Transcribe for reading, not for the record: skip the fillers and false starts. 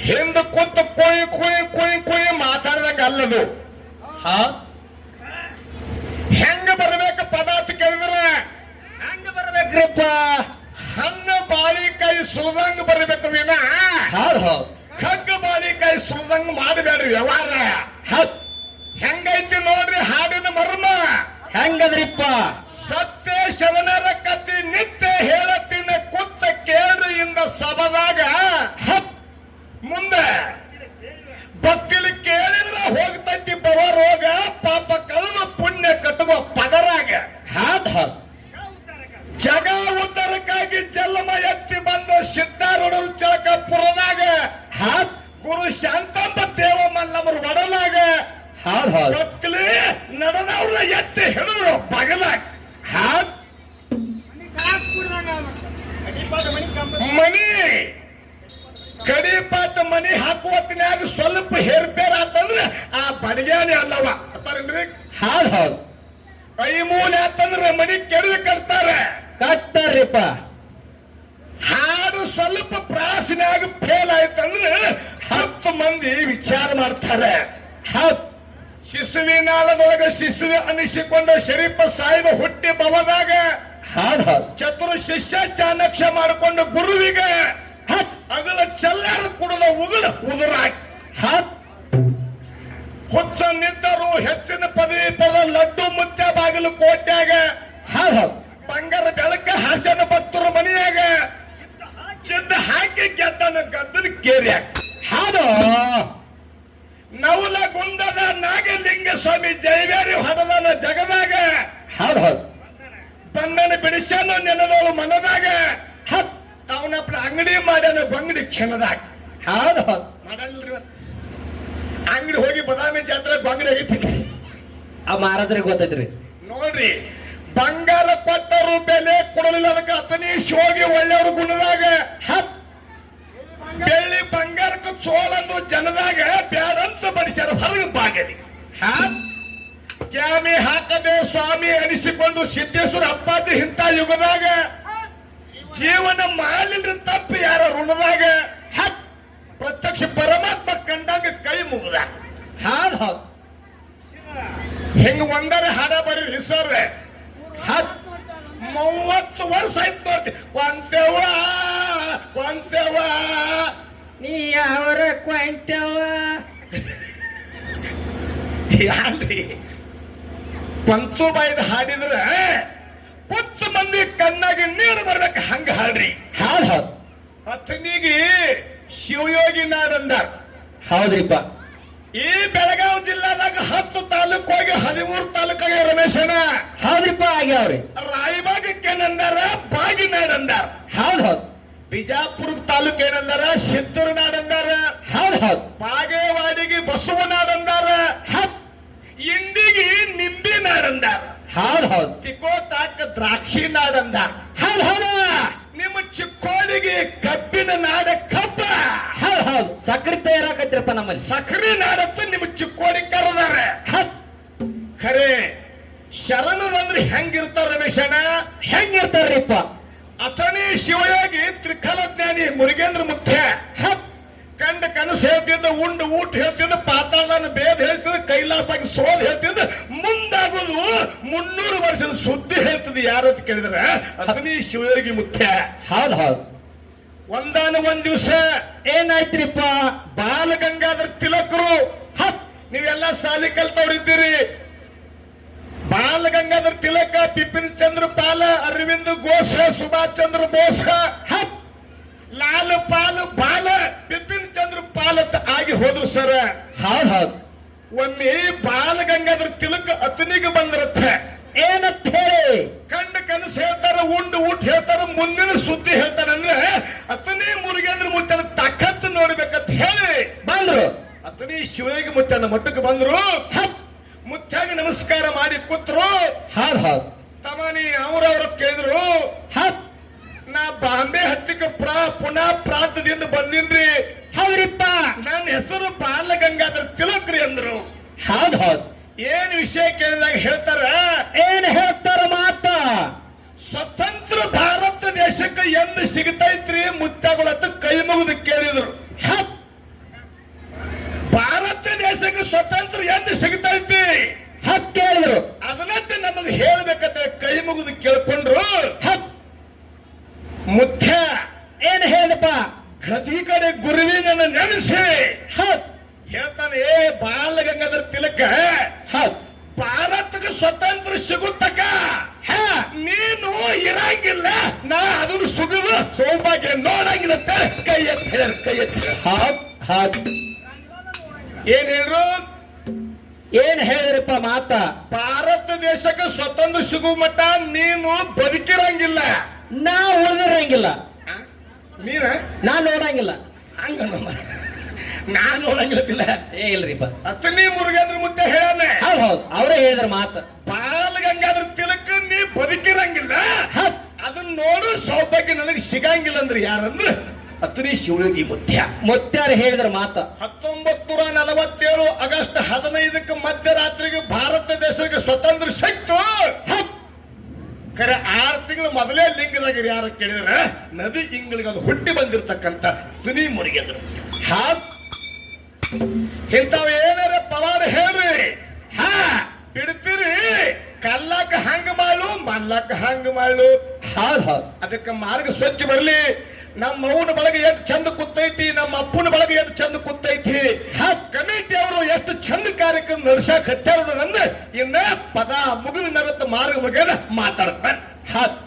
ಹಿಂದ ಕೂತು ಕೊಯ್ ಕೊಯ್ ಕೊಯ್ ಕೊಯ್ ಮಾತಾಡ್ದಂಗ ಅಲ್ಲದು. ಹೆಂಗ ಬರ್ಬೇಕು ಪದ ಅಂತ ಕೇಳಿದ್ರ ಹೆಂಗ ಬರ್ಬೇಕ್ರಿಪ್ಪ? ಹಣ್ಣು ಬಾಳಿಕಾಯಿ ಸುಳ್ದಂಗ ಬರ್ಬೇಕು ವಿನ ಕಗ್ಗ ಬಾಳಿಕಾಯಿ ಸುಳ್ದಂಗ ಮಾಡಬೇಡ್ರಿ ವ್ಯವಹಾರ. ಹೆಂಗೈತಿ ನೋಡ್ರಿ ಹಾಡಿನ ಮರ್ಮ. ಹೆಂಗದ್ರಿಪ್ಪ? ಸತ್ಯ ಶರಣರ ಕತಿ ನಿತ್ಯ ಹೇಳತ್ತಿನ ಕುತ್ತ ಕೇಳ್ರಿ ಇಂದ ಸಭದಾಗ ಮುಂದೆ ಬಕ್ಕಲಿ ಕೇಳಿದ್ರ ಹೋಗ್ತೈತಿ ಬವ ರೋಗ ಪಾಪ ಕಳೆದ ಪುಣ್ಯ ಕಟ್ಟುವ ಪದರಾಗ. ಜಗ ಉದ್ಧಾರಕ್ಕಾಗಿ ಜನ್ಮ ಎತ್ತಿ ಬಂದು ಸಿದ್ಧಾರೂಢರು ಚಳಕಪುರದಾಗ ಗುರು ಶಾಂತಂಬ ದೇವಮಲ್ಲಮರು ಒಡಲಾಗ ಬಕ್ಕಲಿ ನಡೆದವ್ರ ಎತ್ತಿ ಹಿಡಿದ್ರು ಬಗಲಾಗ. ಮನಿ ಕಡಿಪಾಟ ಮನಿ ಹಾಕುವತ್ತಿನಾಗ ಸ್ವಲ್ಪ ಹೇರ್ಪೇರ್ ಆತಂದ್ರ ಆ ಬಡಗ್ಯಾನೆ ಅಲ್ಲವ ಅಂತಾರೇನ್ರಿ. ಕೈ ಮೂಲೆ ಆತಂದ್ರ ಮನಿ ಕೆಡವಿ ಕಟ್ತಾರೆ ಕಟ್ಟಾರ್ರಿಪ್ಪ. ಹಾಡು ಸ್ವಲ್ಪ ಪ್ರಾಸಿನಾಗ ಫೇಲ್ ಆಯ್ತಂದ್ರ 10 ಮಂದಿ ವಿಚಾರ ಮಾಡ್ತಾರೆ. ಶಿಶುವಿ ನಾಳದೊಳಗ ಶಿಶುವಿ ಅನಿಸಿಕೊಂಡ ಶರೀಫ ಸಾಹಿಬ ಹುಟ್ಟಿ ಬವದಾಗ ಚತುರ ಶಿಷ್ಯ ಚಾಣಕ್ಷ ಮಾಡಿಕೊಂಡು ಗುರುವಿಗೆ ಅಗಲ ಚೆಲ್ಲಾರ ಕುಡಿದ ಉಗುಳ ಉದುರಾಗಿ ಹುಚ್ಚನಿದ್ದರು ಹೆಚ್ಚಿನ ಪದವಿ ಪಡೆದ ಲಡ್ಡು ಮುತ್ಯ ಬಾಗಿಲು ಕೋಟ್ಯಾಗ ಬಂಗಾರ ಬೆಳಕ ಹಾಸ್ಯನ ಭಕ್ತರು ಮನೆಯಾಗ ಚಿದ್ದ ಹಾಕಿ ಗೆದ್ದನ ಗದ್ದನ ಕೇರಿಯಾಗ ನವಲ ಗುಂದದ ನಾಗಲಿಂಗ ಸ್ವಾಮಿ ಜಯವೇರಿ ಹೊಡೆದನ ಜಗದಾಗ ಬಂದನ ಬಿಡಿಸನ ನೆನದವಳು ಮನದಾಗ ಅವನಪ್ಪ ಅಂಗಡಿ ಮಾಡ್ಯಾನ ಬಂಗಡಿ ಕ್ಷಣದಾಗ ಮಾಡಲ್ರಿ. ಅಂಗಡಿ ಹೋಗಿ ಬದಾಮಿ ಜಾತ್ರೆ ಬಂಗಡಿ ಆಗೈತಿ ಆ ಮಹಾರಾಜರಿಗೆ ಗೊತ್ತೈತ್ರಿ ನೋಡ್ರಿ. ಬಂಗಾರ ಕೊಟ್ಟರು ಬೆಲೆ ಕೊಡಲಿಲ್ಲ ಅದಕ್ಕೆ ಅತನೀಶ್ ಹೋಗಿ ಒಳ್ಳೆಯವ್ರ ಗುಣದಾಗ ಬೆಳ್ಳಿ ಬಂಗಾರಕ್ಕೆ ಚೋಲಂದ್ರು ಜನದಾಗ ಬ್ಯಾಡಂತ ಬಡಿಸ್ಯಾರ ಹೊರಗೆ ಬಾಗಲಿ. ಕ್ಯಾಮಿ ಹಾಕದೆ ಸ್ವಾಮಿ ಅನಿಸಿಕೊಂಡು ಸಿದ್ದೇಶ್ವರ ಅಪ್ಪಾಜಿ ಇಂಥ ಯುಗದಾಗ ಜೀವನ ಮಾಡಲಿಲ್ರಿ ತಪ್ಪಿ ಯಾರ ಋಣದಾಗ ಪ್ರತ್ಯಕ್ಷ ಪರಮಾತ್ಮ ಕಂಡಾಗ ಕೈ ಮುಗಿದ. ಹಿಂಗ ಒಂದರ ಹಾಡ ಬರೀ ಸರ್ 30 ವರ್ಷ ಆಯ್ತು ನೋಡ್ರಿ. ಕೊಂತೆವ ಕೊಂತೆವ ನೀ ಅವರ ಕೊಂತೆವ ಯಾನ್ರಿ ಕೊಂತು ಬಾಯ್ದು ಹಾಡಿದ್ರ 10 ಮಂದಿ ಕಣ್ಣಾಗಿ ನೀರು ಬರ್ಬೇಕು ಹಂಗ ಹಾಡ್ರಿ. ಅತನಿಗೆ ಶಿವಯೋಗಿ ನಾಡಂದಾರ. ಹೌದ್ರಿಪ್ಪ. ಈ ಬೆಳಗಾವಿ ಜಿಲ್ಲಾದಾಗ 10 ತಾಲೂಕು ಹೋಗಿ 13 ತಾಲೂಕಾಗ ರಮೇಶನ. ಹೌದ್ರಿಪ್ಪ ಆಗ್ಯಾವ್ರಿ. ರಾಯಬಾಗಕ್ಕೆ ಏನಂದಾರ ಬಾಗಿನಾಡಂದಾರ. ಬಿಜಾಪುರ ತಾಲೂಕ್ ಏನಂದಾರ ಸಿದ್ದೂರು ನಾಡಂದಾರ. ಬಾಗೇವಾಡಿಗೆ ಬಸವನಾಡಂದಾರ. ಇಂಡಿಗೆ ನಿಂಬಿ ನಾಡಂದಾರ. ತಿಕೋಟಾಕ ದ್ರಾಕ್ಷಿ ನಾಡಂದಾರ. ನಿಮ್ಮ ಚಿಕ್ಕೋಡಿಗೆ ಕಬ್ಬಿನ ನಾಡ ಕಬ್ಬ. ಸಕ್ರಿ ತಯಾರಾಕೈತ್ರಪ್ಪ ನಮ್ಮಲ್ಲಿ. ಸಕ್ರಿ ನಾಡತ್ತ ನಿಮ್ಮ ಚಿಕ್ಕೋಡಿ ಕರೆದಾರ. ಖರೆ ಶರಣದಂದ್ರೆ ಹೆಂಗಿರ್ತಾರ ರಮೇಶನ? ಹೆಂಗಿರ್ತಾರ್ರಿಪ್ಪ? ಅಥಣಿ ಶಿವಯೋಗಿ ತ್ರಿಕಾಲ ಜ್ಞಾನಿ ಮುರುಗೇಂದ್ರ ಮುಖ್ಯ ಕಂಡ ಕನಸು ಹೇಳ್ತಿದ್ದ, ಉಂಡು ಊಟ ಹೇಳ್ತಿದ್ದ, ಪಾತಾಳನ ಬೇದ ಹೇಳ್ತಿದ್ದ, ಕೈಲಾಸಾಗಿ ಸೋದ್ ಹೇಳ್ತಿದ್ದ, ಮುಂದಾಗೋದು 300 ವರ್ಷದ ಸುದ್ದಿ ಹೇಳ್ತಿದ್ದ. ಯಾರು ಅಂತ ಕೇಳಿದ್ರ ಅಥಣಿ ಶಿವಯೋಗಿ ಮುಖ್ಯ. ಒಂದ್ ದಿವಸ ಏನಾಯ್ತ್ರಿಪ್ಪ? ಬಾಲ ಗಂಗಾಧರ ತಿಲಕರು ನೀವೆಲ್ಲ ಸಾಲಿ ಕಲ್ತವ್ರಿದ್ದೀರಿ. ಬಾಲ ಗಂಗಾಧರ ತಿಲಕ, ಬಿಪಿನ್ ಚಂದ್ರ ಪಾಲ, ಅರವಿಂದ್ ಘೋಷ, ಸುಭಾಷ್ ಚಂದ್ರ ಬೋಸ್, ಲಾಲ್ ಪಾಲ್ ಬಾಲ, ಬಿಪಿನ್ ಚಂದ್ರ ಪಾಲ್ ಆಗಿ ಹೋದ್ರು ಸರ್. ಒಮ್ಮೆ ಬಾಲ ಗಂಗಾಧರ ತಿಲಕ ಅತನಿಗೆ ಬಂದ್ರತ್ತ. ಏನಂತ ಹೇಳಿ ಕಂಡ ಕನಸು ಹೇಳ್ತಾರ, ಉಂಡು ಊಟ ಹೇಳ್ತಾರ, ಮುಂದಿನ ಸುದ್ದಿ ಹೇಳ್ತಾರ. ಅಂದ್ರೆ ಅತನಿ ಮುರುಗೇಂದ್ರ ಮುತ್ತನ ತಾಕತ್ತು ನೋಡ್ಬೇಕಂತ ಹೇಳಿ ಬಂದ್ರು. ಅತನಿ ಶಿವಯೋಗಿ ಮುತ್ತನ ಮಟ್ಟಕ್ಕೆ ಬಂದ್ರು. ಮುತ್ಯಾಗ ನಮಸ್ಕಾರ ಮಾಡಿ ಕೂತ್ರು. ತಮಾನಿ ಅವ್ರವ್ರ ಕೇಳಿದ್ರು, ನಾ ಬಾಂಬೆ ಹತ್ತಿಗೆ ಪುನಃ ಪ್ರಾಂತದಿಂದ ಬಂದಿನ್ರಿ. ಹೌದ್ರಿಪ್ಪ. ನನ್ನ ಹೆಸರು ಬಾಲ ಗಂಗಾಧರ ತಿಲಕ್ರಿ ಅಂದ್ರು. ಏನ್ ವಿಷಯ ಕೇಳಿದಾಗ ಹೇಳ್ತಾರ, ಏನ್ ಹೇಳ್ತಾರ ಮಾತ? ಸ್ವತಂತ್ರ ಭಾರತ ದೇಶಕ್ಕೆ ಎಂದು ಸಿಗತೈತ್ರಿ ಮುತ್ಯಾಗಳತ್ತ ಕೈ ಮುಗಿದು ಕೇಳಿದ್ರು. ಮುಗಿದು ಕೇಳ್ಕೊಂಡ್ರು ಹಪ್ ಮುಖ್ಯ ಏನ್ ಹೇಳಿದಪ್ಪ ಗದಿ ಕಡೆ ಗುರುವಿನ ನೆನೆಸಿ ಹಪ್ ಹೇಳ್ತಾನೆ ಏ ಬಾಲ ಗಂಗಾಧರ ತಿಲಕ ಹಪ್ ಭಾರತಕ್ಕೆ ಸ್ವತಂತ್ರ ಸಿಗುತ್ತಕ ಹ ನೀನು ಇರಂಗಿಲ್ಲ ನಾ ಅದನ್ನು ಸುಗದು ಸೌಭಾಗ್ಯ ನೋಡಂಗಿಲ್ಲ ಅಂತ ಕೈ ಎತ್ತಿ ಹೇಳ್ಯಾರ, ಕೈ ಎತ್ತಿ ಹೇಳ್ಯಾರ. ಹಪ್ ಹಪ್ ಏನ್ ಹೇಳ್ರು ಏನ್ ಹೇಳಿದ್ರಪ್ಪ ಮಾತ ಭಾರತ ದೇಶಕ್ಕೆ ಸ್ವತಂತ್ರ ಸಿಗುವ ಮಟ್ಟ ನೀನು ಬದುಕಿರಂಗಿಲ್ಲ. ನಾ ಉಳಿದಿರಂಗಿಲ್ಲ, ನೀನ ನಾ ನೋಡಂಗಿಲ್ಲ. ಹಂಗ ನಾನ್ ನೋಡಂಗಿಲ್ಲ. ಏ ಇಲ್ರಿಪ್ಪ, ಅತನಿ ಮುರುಗೇಂದ್ರ ಮುದ್ದೆ ಹೇಳಾನೆ ಹೌದ್ ಹೌದ್ ಅವರೇ ಹೇಳಿದ್ರ ಮಾತ. ಬಾಲ ಗಂಗಾಧರ ತಿಲಕ ನೀ ಬದುಕಿರಂಗಿಲ್ಲ, ಹಪ್ ಅದನ್ನ ನೋಡು ಸೌಭಾಗ್ಯ ನನಗೆ ಸಿಗಂಗಿಲ್ಲ ಅಂದ್ರೆ ಯಾರಂದ್ರ ಅತನಿ ಶಿವಯೋಗಿ ಮುತ್ಯ. ಮುತ್ಯಾರು ಹೇಳಿದ್ರ ಮಾತ. 1947 ಆಗಸ್ಟ್ 15ಕ್ಕೆ ಮಧ್ಯರಾತ್ರಿಗೆ ಭಾರತ ದೇಶಕ್ಕೆ ಸ್ವತಂತ್ರ ಸಿಕ್ತು. ಖರೆ 6 ತಿಂಗಳು ಮೊದಲೇ ಲಿಂಗದಾಗ ಯಾರ ಕೇಳಿದ್ರ ನದಿ ಇಂಗಳಿಗೆ ಅದು ಹುಟ್ಟಿ ಬಂದಿರತಕ್ಕಂತ ತುನಿ ಮುರುಗೇಂದ್ರ. ಹಪ್ ಇಂಥವ್ ಏನಾರ ಪವಾಡ ಹೇಳ್ರಿ ಹಾ ಬಿಡ್ತೀರಿ, ಕಲ್ಲಾಕ ಹಂಗ ಮಾಡು ಮಲ್ಲಾಕ ಹಂಗ ಮಾಡು. ಹೌದ್ ಹೌದ್ ಅದಕ್ಕೆ ಮಾರ್ಗ ಸ್ವಚ್ಛ ಬರ್ಲಿ. ನಮ್ಮ ಅವ್ವನ ಬಳಗ ಎಷ್ಟು ಚಂದ ಕೂತೈತಿ, ನಮ್ಮ ಅಪ್ಪನ ಬಳಗ ಎಷ್ಟು ಚಂದ ಕೂತೈತಿ, ಕಮಿಟಿ ಅವರು ಎಷ್ಟು ಚಂದ ಕಾರ್ಯಕ್ರಮ ನಡೆಸಕ್ ಹತ್ತಾರ ಅನ್ನೋದನ್ನ ಇನ್ನ ಪದ ಮುಗಿದ ನಗತ್ತ ಮಾರ್ಗ ಮುಗಿದ ಮಾತಾಡ್ತಾನೆ. ಹಪ್